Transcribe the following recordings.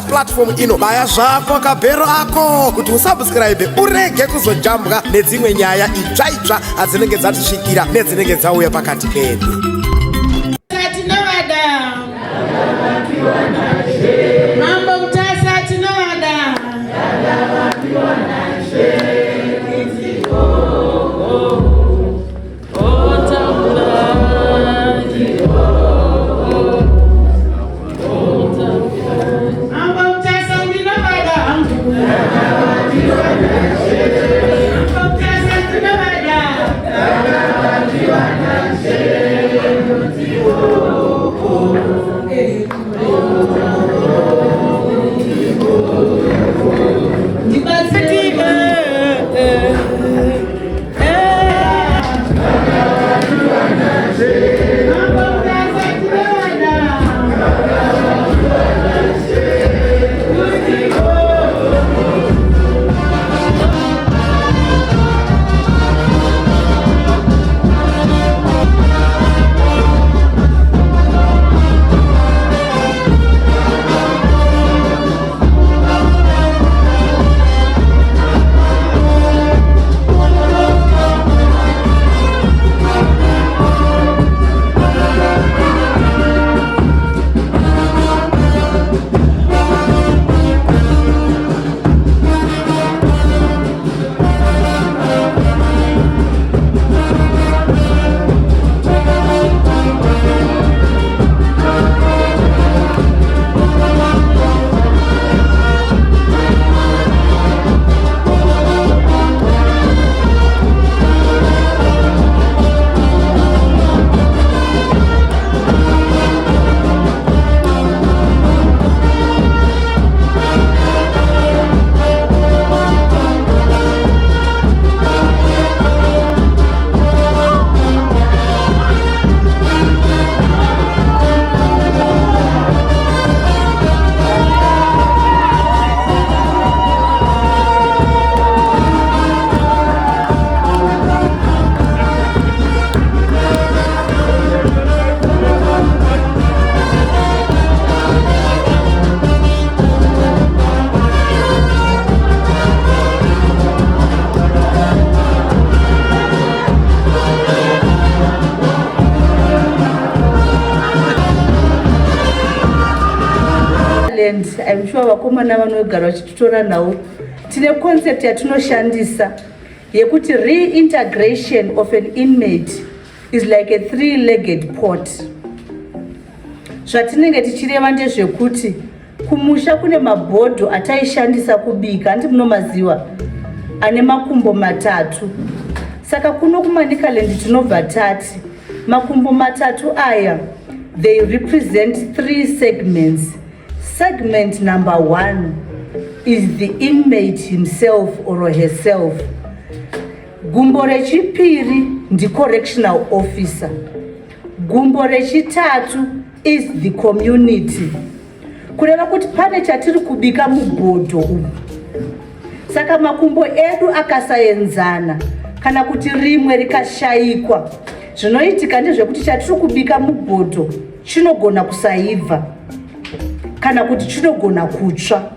paplatform ino baya zvako akabhero ako kuti usubscribe urege kuzojambwa nedzimwe nyaya itsva adzinenge dzatisvikira nedzinenge dzauya pakati pedu. Mambo Mutasa tinoda. I'm sure vakomana vanogara vachititora nawo tine concept yatinoshandisa yekuti reintegration of an inmate is like a three-legged pot. Zvatinenge tichireva ndezvekuti kumusha kune mabhodho ataishandisa kubika, andi munomaziva, ane makumbo matatu. Saka kuno kuManicaland tinobva tati makumbo matatu aya, they represent 3 segments. Segment number 1 is the inmate himself or herself. Gumbo rechipiri ndi correctional officer. Gumbo rechitatu is the community. Kureva kuti pane chatiri kubika mubhodho umu. Saka makumbo edu akasaenzana kana kuti rimwe rikashayikwa, zvinoitika ndezvekuti chatiri kubika mubhodho chinogona kusaibva, kana kuti chinogona kutsva,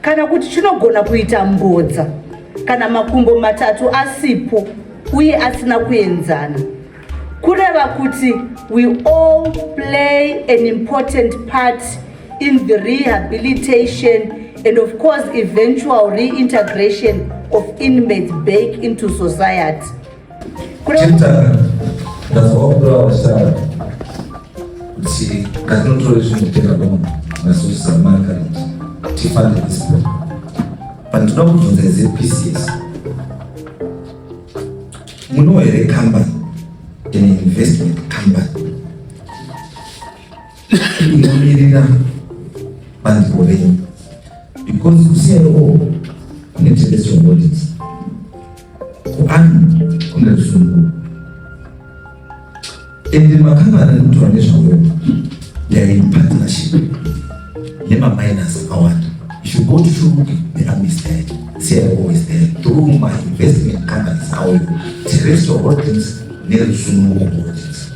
kana kuti chinogona kuita mbodza, kana makumbo matatu asipo uye asina kuenzana. Kureva kuti we all play an important part in the rehabilitation and of course eventual reintegration of inmates back into society. ZPCS. Muno ere company, an investment company. Inomirira bandibole because you see all interest bodies. Kuani kuna sungu. In the makanga and international web, they are in partnership. Never minus award. If you go to Shubuki, they are misled. CIO is there. Through my investment companies, I will terrestrial holdings, near Sunu holdings.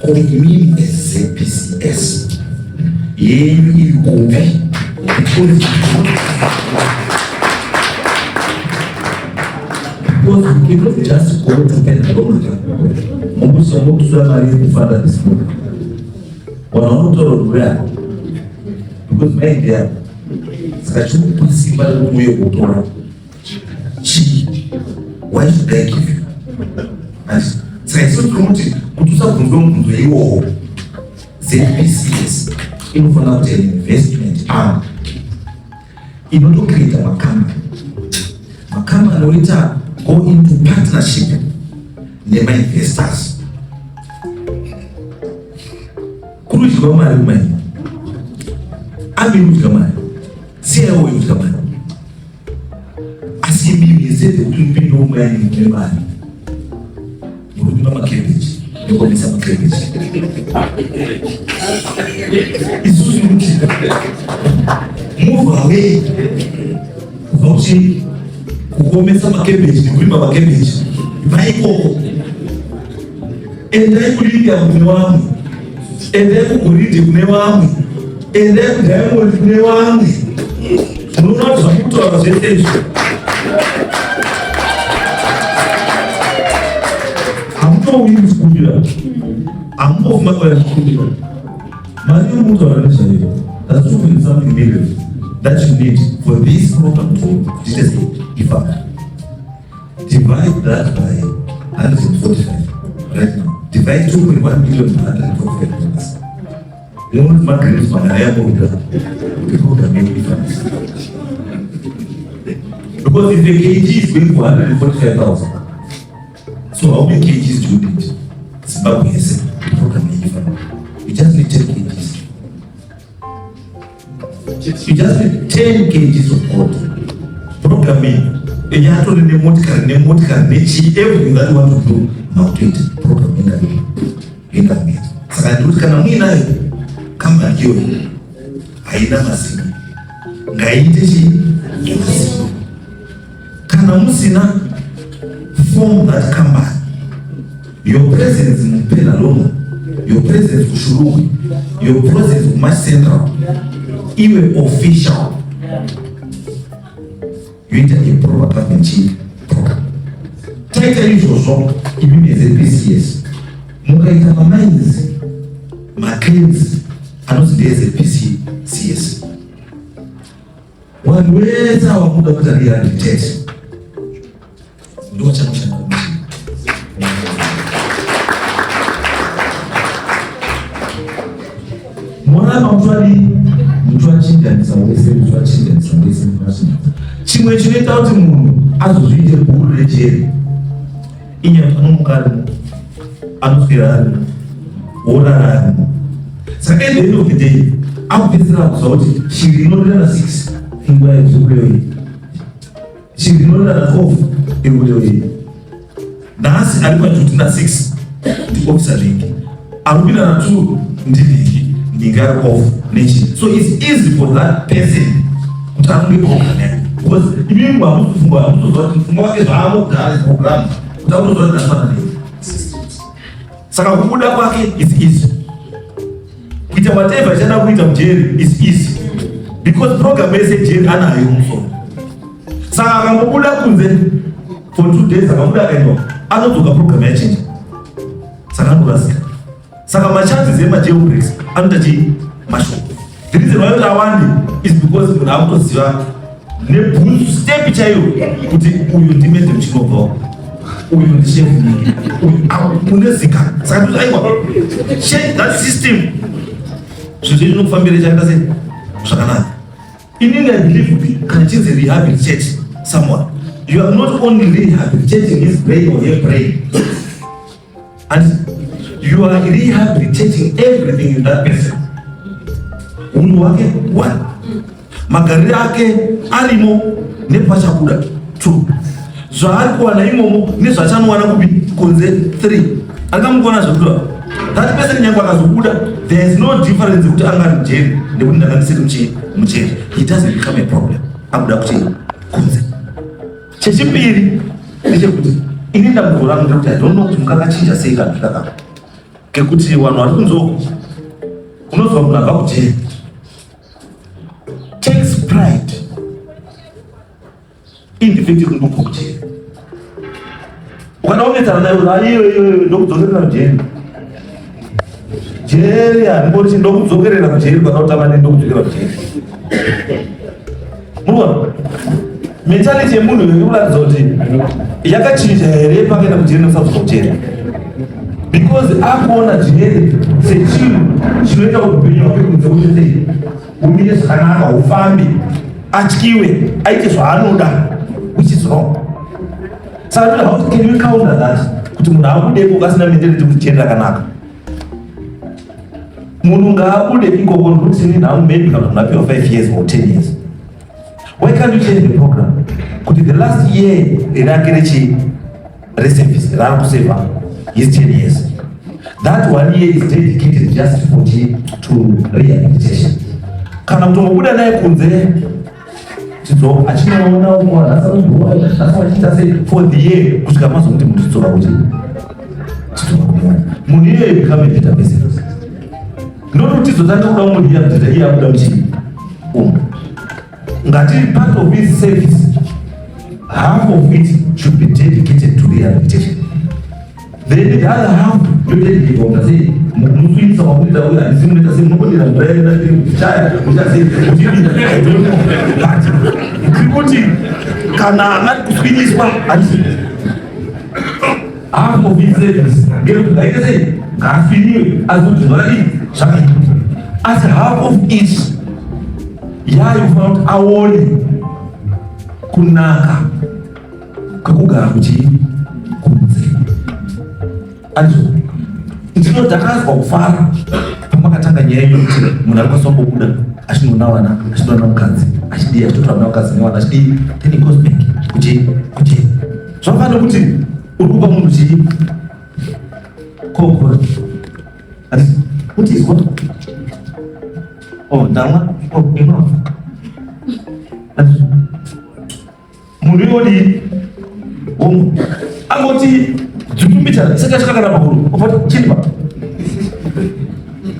Or me as ZPCS. Yemi Ubi, Because you cannot just go to spend a long time. Almost about to marry the father this morning. When I'm not told where, because men there, such a possible way of Torah. Why should I give you? And so promoting, put yourself from going to your ZPCS, infant investment arm, in order to create a Makama. Makama later go into partnership with my investors. Kuru jikoma money. Ami jikoma. CEO jikoma. Asibi is said to be no money in money. You remember cabbage. You call it some cabbage. It's move away. Vauchi. Kukomesa makebeji, kulima makebeji, maiko. Endai kulinda mune wangu, endai kukuridi mune wangu, endai kudayamo mune wangu. Munona zamuto wakazetezo. Hamuto wili skubila, hamuto ufumakwa ya skubila. Mani umuto wakanesha hiyo. That's something million that you need for this program to divide that by 145 right now. Divide 2.1 million by 145. You want to mark this one, I am because if the kg is going for 145,000, so how many kgs do you need? It's about the program. You just need 10 kgs. You just need 10 kgs of code. Programming. And you have to learn everything that you want to do. Now do it. Programming. So I do it. Can I come and you? I never see. Kanamusina form that come back. Your presence in Penaloma, your presence in Shuru, your presence in Mass Central, even official. You enter a proper government program. Title is also even as a ZPCS. Mukaita my minds, my claims, and also there is a PCS. One way our mother was a rehabilitation. No chance. Mwana mtwali chinda nisawese chimwe chinoita kuti munhu azozviite guru rejeri inyaya anomukari anoswera ari orara ari saka at the end of the day akupedzisira kuzwa kuti shiri inorera 6 inguva yekuzokuleyo shiri inorera 4 ekuleyo nhasi ari pajuti na6 ndiofisa link arupinda na2 ndiliki ndingari off nation. So it's easy for that person to have a program because if you want to program, saka kubuda kwake is easy. Kuita whatever jana kuita mjeri is easy because program message jeri anayo mso. Saka akamubuda kunze for 2 days akamubuda eno anotoka program ya change. Saka ndurasika. Saka machances ema jailbreaks anotachi masho. The reason why I want it is because when I was young, ne boost step chayo kuti uyu ndimende mchinobva uyu ndishefu unezika saka aiwa change that system zvizvi zvinofambira chaita sei zvakanaka. Inini I believe kuti kana chinzi rehabilitate someone, you are not only rehabilitating his brain or her brain, and you are rehabilitating everything in that person. Undu wake 1, magariro ake arimo nepachakura 2, zvaari kuwana imomo nezvachanowana kupi kunze 3. Akamukona zvakura that person nyange akazobuda there is no difference kuti angari mjeri nekuti ndakandisiri mjeri. He doesn't become a problem akuda kuti kunze. Chechipiri ndechekuti ini ndamugora kuti I don't know kuti mukakachinja sei kakaka kekuti vanhu vari kunzoko unozwa munhu abva kujeri takes pride in the fact kuti ndopfa kuchera. Ukadaonetsana nayo ndokudzokerera kujeri. Jeri handingoti ndokudzokerera kujeri kwakautama nendokudzokerera kujeri. Muona? Mentality yemunhu inokuratidza kuti yakachinja here pakaenda kujeri nokusabva kujeri. Because akuona jeri sechinhu chinoita kuti upenyu hwake kunze kuti sei umire zvakanaka, ufambi, atyiwe, aite zvaanoda, which is wrong. Saka how can you counter that? Kuti munhu akudepo ukasina mentality kuti jeri rakanaka. Munhu ngaabude ikoko nokuti ini now maybe kana munapiwa 5 years or 10 years. Why can't you change the program? Kuti the last year rake reservice rari kuseva is 10 years. That 1 year is dedicated just to rehabilitation. Kana kutongobuda naye kunze chidzo achinoona umwana asachita sei for the year kusvika mazokuti munhu chidzoka kuti munhu iye become a database. Ndokuti tidzotanga kuda munhu iye akuda muchini ngati part of his service, half of it should be dedicated to rehabilitation. Then the other half you dedicate on the musuisa wakuita uya ndisimuita simunokondera mbraenda kuchaya uchase uchibida I don't know but kuti kana angati kuswinyiswa ati half of his service ngekuti ngaite sei ngafiniwe azoti zvakadii zvakaita asi half of it yayo found aone kunaka kwekugara kuchii kunze. Anzo ndinodakazwa kufara pamakatanga nyaya yokuti munhu ari kwasambobuda achinoona vana achinoona mukadzi achidii achitotaura mukadzi newana achidii then he goes back kuchii zvakafanira kuti uri kupa munhu chii kokora ati kuti izwa ndamwa ino munhu iwodi angoti dzikumbita saka chakakana pakuru opati chini pa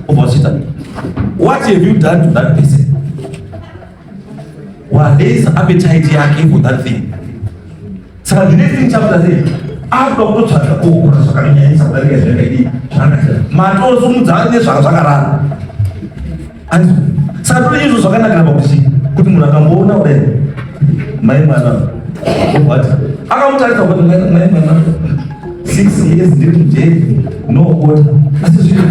opachita what have you done to that person? What is appetite yake for that thing? Saka the next thing chapter say after kutotsvaga kokora zvakanyanyisa kudarika zvakaidi zvakanakira matosumudza nezvakakarara. Saka tone izvo zvakanakira pakuti kuti munhu akamboona kudai mai mwana obati akamutarisa kuti mai mwana 6 years ndiri mujeri no order asi zvino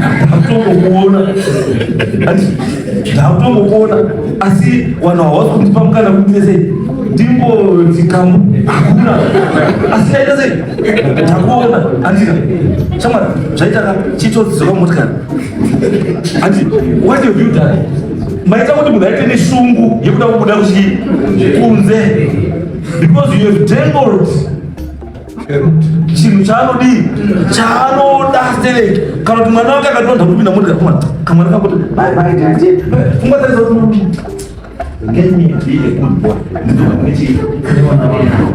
ndakutongokuona asi vanhu havasi kundipa mukana kuti sei ndimboti kamu hakuna asi chaita sei takuona andika shamwari zvaitaka chitodzoka motikari andi what have you done? Maita kuti munhu aite neshungu yekuda kubuda kunze because you have tangled chinhu chaanodii chaanoda stereki. Kana kuti mwana wake akatonda kupinda motikari kamwana kakoti pfungwa dzaiza kuti get me be a good boy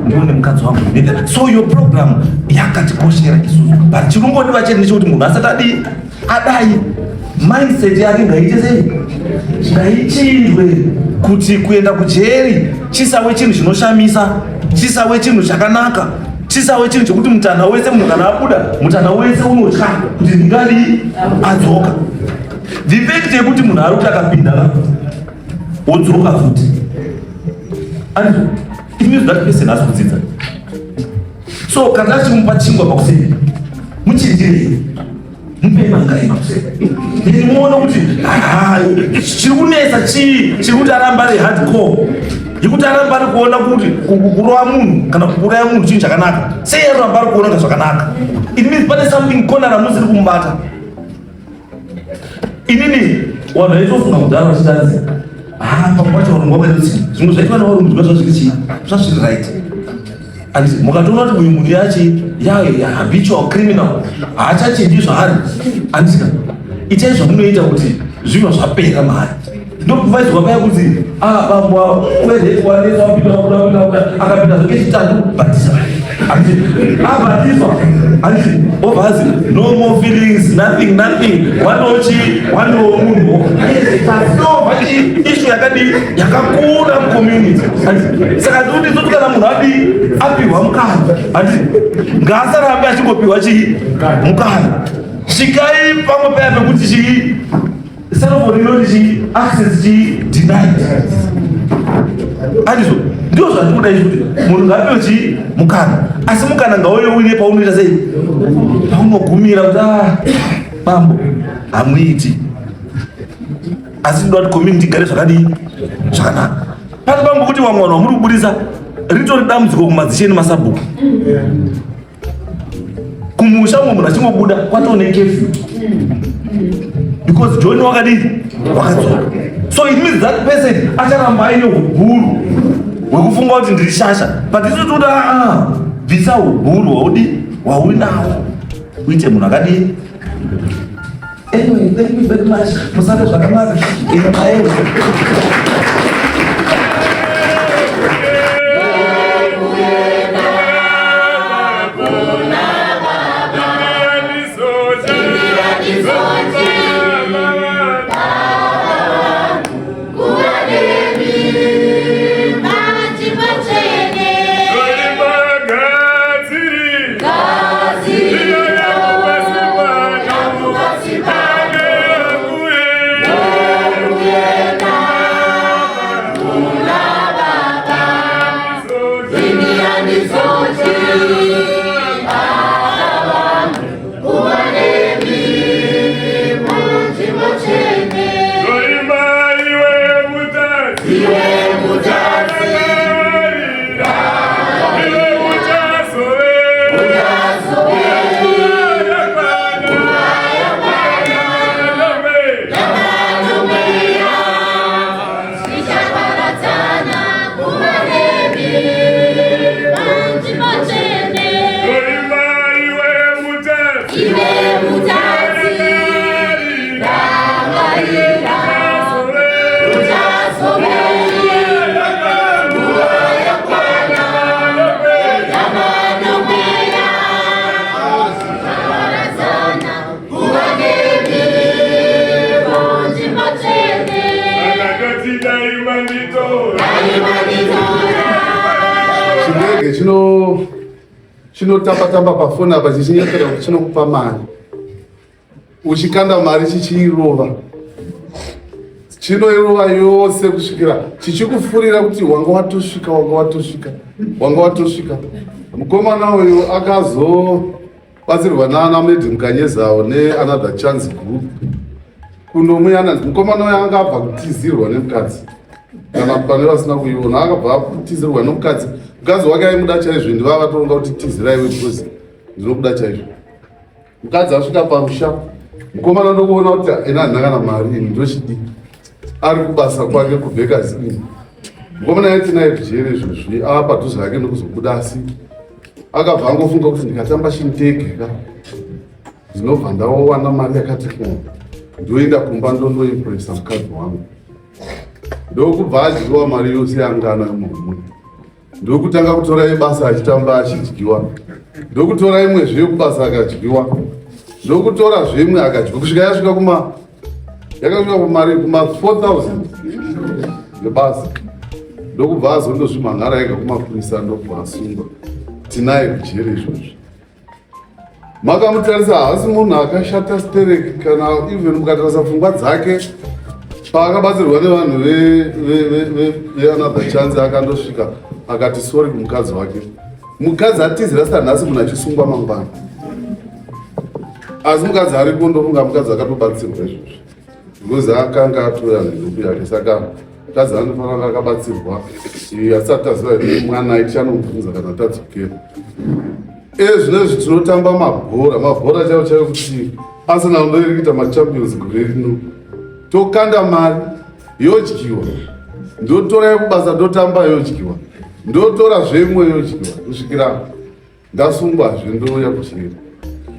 ndione mukadzi wangu. So your program yakatikoshera isusu but chirongodiwa chete nechekuti munhu asati adai mindset yake ngaite sei ngaichinjwe kuti kuenda kujeri chisave chinhu chinoshamisa, chisave chinhu chakanaka, chisave chinhu chekuti mutana wese munhu kana abuda mutana wese unotya kuti ndingadii adzoka. The fact yekuti munhu ari kuti akapinda wodzoka futi and it means that person has kudzidza. So kana chimupa chingwa pakusei muchinjire mupe mangai pakusei ndinoona kuti chiri kunetsa chii chiri kuti aramba ari hardcore yekuti aramba ari kuona kuti kurova munhu kana kuuraya munhu chinhu chakanaka sei aramba ari kuona zvakanaka. It means pane something kona ramusiri kumubata. Inini vanhu vaitofunga kudhara vachitanzi pakuvacho varungu vakaitotsi zvimwe zvaitwa navarungu zvazviri chii zvazviri right and mukatoona kuti uyu munhu yaye habitual criminal haachachinji zvaari andika itai zvamunoita kuti zvino zvapera mari ndokuvaidzwa paya kuti bambwa uedekuwanesa akapinda zvoke chitatu bhatisa Abatiswa. Ovazi, no more feelings, nothing. One more. Issue yakakura community. Saka kuti kana munhu apiwa mukana. Ngasara api achingopiwa mukana. Shikai pamwe paya pekuti self-orientation access denied. Adizo ndio zvandikuda izvi munhu ngapiwe mukana. Asi mukana ngauye uine paunoita sei? Paunogumira kuti bambo hamuiti. Asi ndoda kuti community igare zvakanaka. Pasi bambo kuti wamwana muri kubudisa ritori dambudziko kumadzisheni masabhuku. Kumusha munhu achingobuda kwatone curfew. Because John wakadini wakadzoka. So it means that person acharamba aine huguru hwekufunga kuti ndiri shasha. But isusu toda bvisa huguru hwaunahwo uite munhu akadini. Anyway, thank you very much. Musande zvakanaka. Chinotamba pafoni apa chichinyekera kuti chinokupa mari. Uchikanda mari chichiirova. Chinoirova yose kusvikira chichikufurira kuti wanga watosvika. Mukomana uyu akazobatsirwa naana Medi Mukanyezawo neAnother Chance Group. Kunomuyana mukomana uyu anga abva kutizirwa nemukadzi. Kana pane vasina kuiona akabva kutizirwa nomukadzi. Mukadzi wake aimuda chaizvo, ndivava toronga kuti tiziraiwe because ndinokuda chaizvo. Mukadzi asvika parusha, mukomana ndokuona kuti ena ndina kana mari ndochidi. Ari kubasa kwake kubhekazi ini. Mukomana yaiti naye kujere izvozvi ava padhuze rake nokuzobuda asi akabva angofunga kuti ndikatamba chindege ndinobva ndawana mari yakati ndoenda kumba ndondoimpresa mukadzi wangu. Ndokubva adyiwa mari yose yangana yomumwe. Ndokutanga kutora basa achitamba achidyiwa. Ndokutora imwe zvekubasa akadyiwa. Ndokutora zvimwe akadyiwa kusvika yasvika yakasvika kumari kuma 4,000 nebasa. Ndokubva azondozvimhanhara ega kumapurisa ndobva asungwa. Tinaye kujere izvozvo. Makamutarisa hasi munhu akashata stereki kana even mukatarisa pfungwa dzake. Paakabatsirwa nevanhu veAnother Chance akandosvika akati sorry kumukadzi wake. Mukadzi atizira sita nhasi munhu achisungwa mangwana. Asi mukadzi ari kundofunga mukadzi akatobatsirwa izvozvo. Because akanga atora nhubu yake saka mukadzi anofanira akabatsirwa. Asati aziva kuti mwana ichanomubvunza kana tadzokera. Zvinezvi tinotamba mabhora chaivo kuti Arsenal ndoiri kuita maChampions gore rino. Tokanda mari yodyiwa. Ndotora yekubasa ndotamba yodyiwa. Ndotora zvemwe yodyiwa kusvikira ndasungwa zvendoya kujere.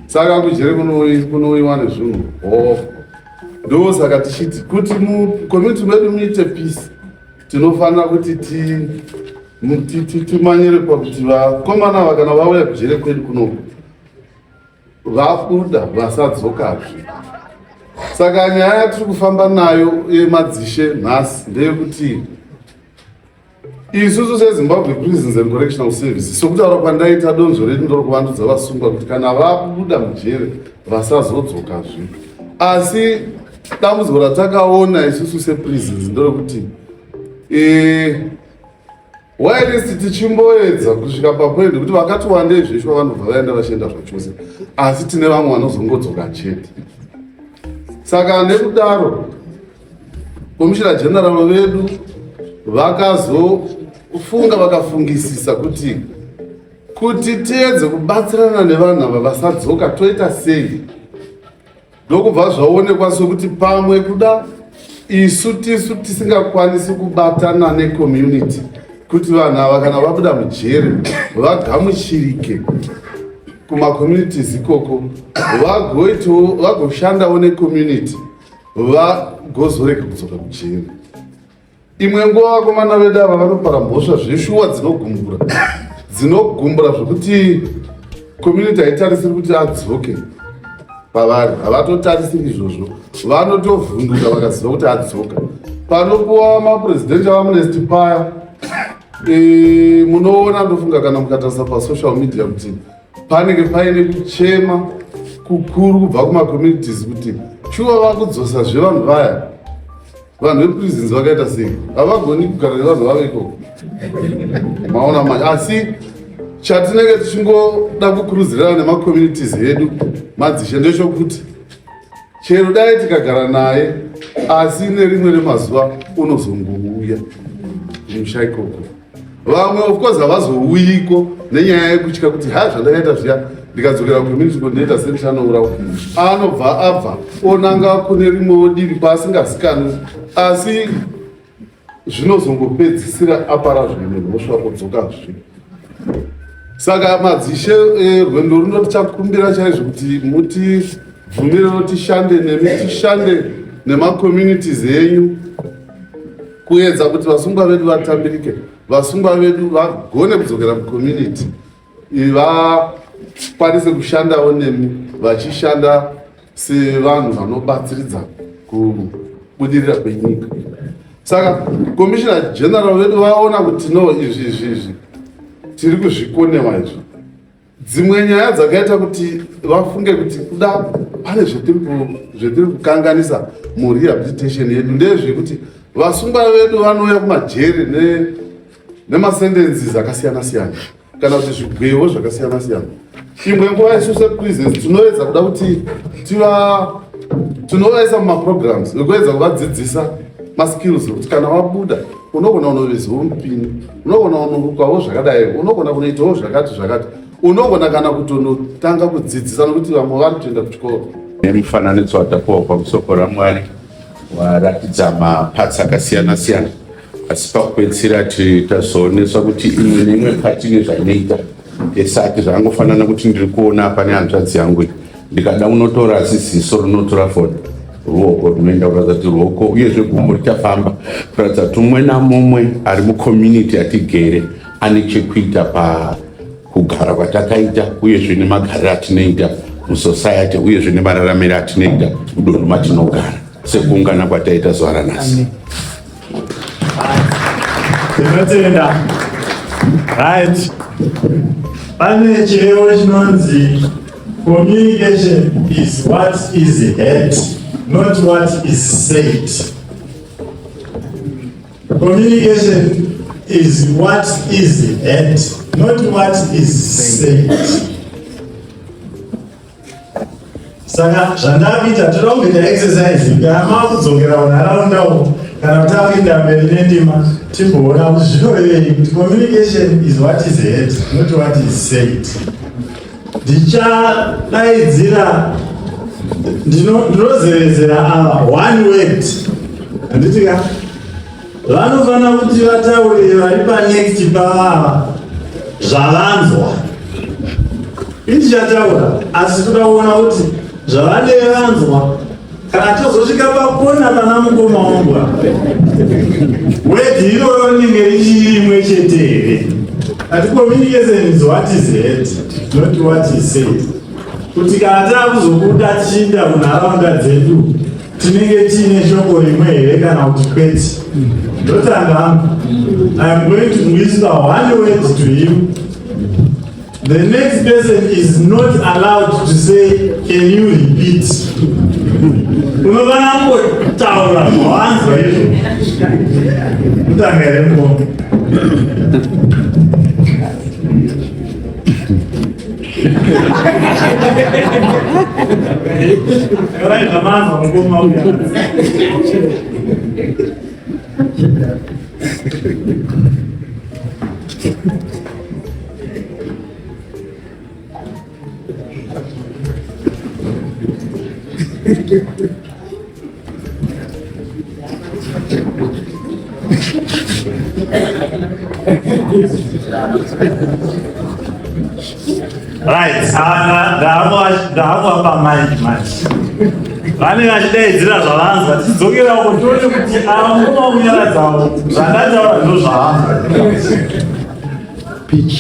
Saka kujere kunoiwa nezvinhu hofo. Ndosaka tichiti kuti mucommunity medu muite peace tinofanira kuti timanyire pakuti vakomana vakana vauya kujere kwedu kunoku vabuda vasadzokazve. Saka nyaya yatiri kufamba nayo yemadzishe nhasi ndeyekuti isusu seZimbabwe Prisons and Correctional Service sokutaura kwandaita donzvo redu ndori kuvandudza vasungwa kuti kana vabuda mujere vasazodzokazve. Asi dambudziko ratakaona isusu seprisons ndorekuti whilst tichimboedza kusvika papoindi kuti vakati wandei zveshe vanobva vaenda vachienda zvachose, asi tine vamwe vanozongodzoka chete. Saka nekudaro komishina general vedu vakazofunga vakafungisisa kuti tiedze kubatsirana nevanhu ava vasadzoka toita sei. Ndokubva zvaonekwa sokuti pamwe kuda isu tisingakwanisi kubatana necommunity kuti vanhu ava kana vabuda mujere vagamuchirike kumacommunities ikoko vagoshandawo necommunity vagozorega kudzoka mujere. Imwe nguva vakomana vedu ava vanopara mhosva zveshuwa dzinogumbura zvokuti community haitarisiri kuti adzoke pavari, havatotarisiri izvozvo, vanotovhunduka vakaziva kuti adzoka. Panopuwa mapresidential amnesty paya munoona ndofunga kana mukatarisa pasocial media kuti panenge paine kuchema kukuru kubva kumacommunities kuti shuwa vakudzosa zvevanhu vaya. Vanhu veprisons vakaita sei? Havagoni kugara nevanhu vavo ikoko. Maona manje. Asi chatinenge tichingoda kukurudzirana nemacommunities edu madzishe ndechekuti chero dai tikagara naye asi nerimwe remazuva unozongouya kumusha ikoko. Vamwe of course havazouyiko nenyaya yekutya kuti zvandakaita zviya ndikadzokera kucommunity coordinator sendishanourawo. Anobva abva onanga kune rimwewo divi paasingazikanwi, asi zvinozongopedzisira apara zvimwe mhosva kudzokazve. Saka madzishe rwendo runo tichakumbira chaizvo kuti mutibvumirewo tishande nemi, tishande nemacommunities enyu kuedza kuti vasungwa vedu vatambirike, vasungwa vedu vagone kudzokera mucommunity, vakwanise kushandawo nemi vachishanda sevanhu vanobatsiridza kubudirira kwenyika. Saka commissioner general vedu vaona kuti no izvi tiri kuzvikonewa izvo. Dzimwe nyaya dzakaita kuti vafunge kuti kuda pane zvetiri kukanganisa murehabilitation yedu ndezvekuti vasungwa vedu vanouya kumajere nemasentences akasiyana-siyana kana kuti zvigwevo zvakasiyana-siyana. Imwe nguva isu seprisons tinoedza kuda kuti tinovaisa mumaprograms ekuedza kuvadzidzisa maskills kuti kana wabuda unogona unovezawo mupini, unogona unorukawo zvakadai, unogona kunoitawo zvakati, unogona kana kutonotanga kudzidzisa nokuti vamwe vanotoenda kuchikoro. Nemufananidzo watapuwa pamusoko raMwari waratidza mapatsi akasiyana-siyana, asi pakupedzisira tazooneswa kuti imwe neimwe pati nezvainoita. Esati zvangofanana kuti ndiri kuona pane hanzvadzi yangu ndikada unotora ziziso runotora foni ruoko runoenda kuratidza kuti ruoko uyezve gumbo richafamba kuratidza kuti umwe namumwe ari mucommunity atigere ane chekuita pakugara kwatakaita uyezve nemagariro atinoita musociety uyezve nemararamiro atinoita mudunhu matinogara sekuungana kwataita zuva ranhasi. Tinotenda. Right. Pane chirevo chinonzi communication is what is heard, not what is said. Communication is what is heard, not what is said. Saka zvandakuita toda kuita exercise kana kudzokera munharaunda kana kuti akuenda mberi nendima timboona kuti zvinorevei kuti communication is what is heard, not what is said. Ndichadaidzira ndinozeredzera ava one word handitika vanofanira kuti vataurire vari panext pavava zvavanzwa. Ndichataura asi toda kuona kuti zvavanenge vanzwa kana tozosvika pakona pana mukoma wangu wedhi iroyo rinenge richiri rimwe chete here. Ati communication is what is said, not what is said. Kuti kana taakuzobuda tichiinda kunharaunda dzedu tinenge tiine shoko rimwe here kana kuti kwete. Ndotanga hangu, I am going to whisper one word to you. The next person is not allowed to say, can you repeat? Unogana ngotaura zvawanzwa izvo. Mutangeremo. Yorai zvamanzwa mukoma uya. Right, ndavapa mic manje. Vane vachidaidzira zvavanzwa tichidzokera uko tione kuti ava ngoma munyara dzavo zvandataura ndo zvavanzwa. Pitch.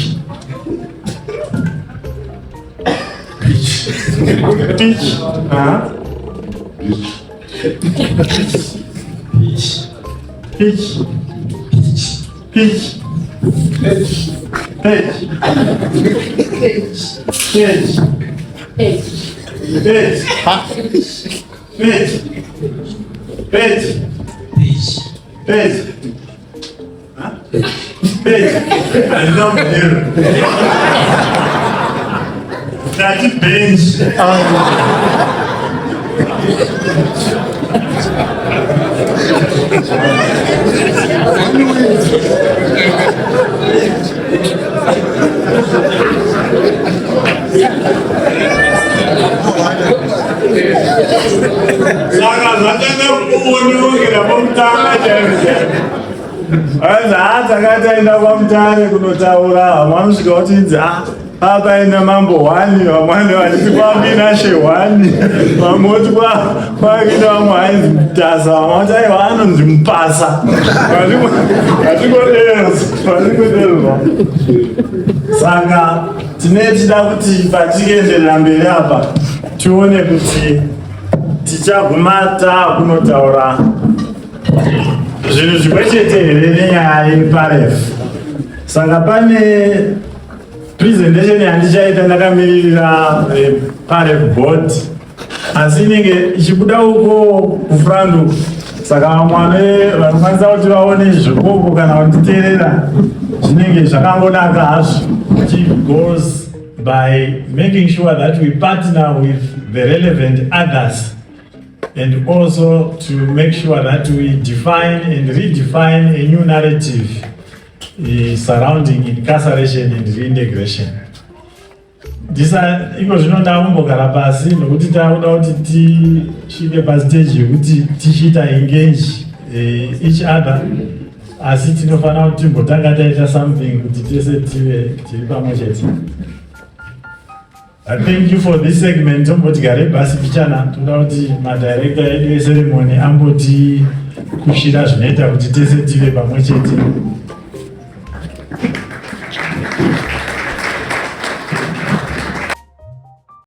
Dzakataenda kwamutare kunotaura vanosvika kutinzi papaenda mambo 1 vamwani vachiti kwakunashe 1 vamwe voti kwakuita vamwe ainzi Mutasa vamwe vati aiwa anonzi Mupasa vatingoderwa. Saka tinechida kuti patienderera mberi apa tione kuti tichaguma takunotaura zvinhu zvimwe chete here nenyaya yePAREF. Saka pane presentation yandichaita ndakamiririra PAREF board asi inenge ichibuda uko kufrando. Saka vamwe vanokwanisa kuti vaone zvikoko kana kutiteerera zvinenge zvakangonaka hazvo. Which goes by making sure that we partner with the relevant others and also to make sure that we define and redefine a new narrative surrounding incarceration and reintegration. Iko zvinoda kumbogara pasi nokuti takuda kuti tisvike pastage yekuti tichiita engage each other, asi tinofanira kuti timbotanga taita something kuti tese tive tiri pamwe chete. Thank you for this segment. Tombotigare basi pichana toda kuti madirector edu eceremony amboti kushira zvinoita kuti tese tive pamwe chete.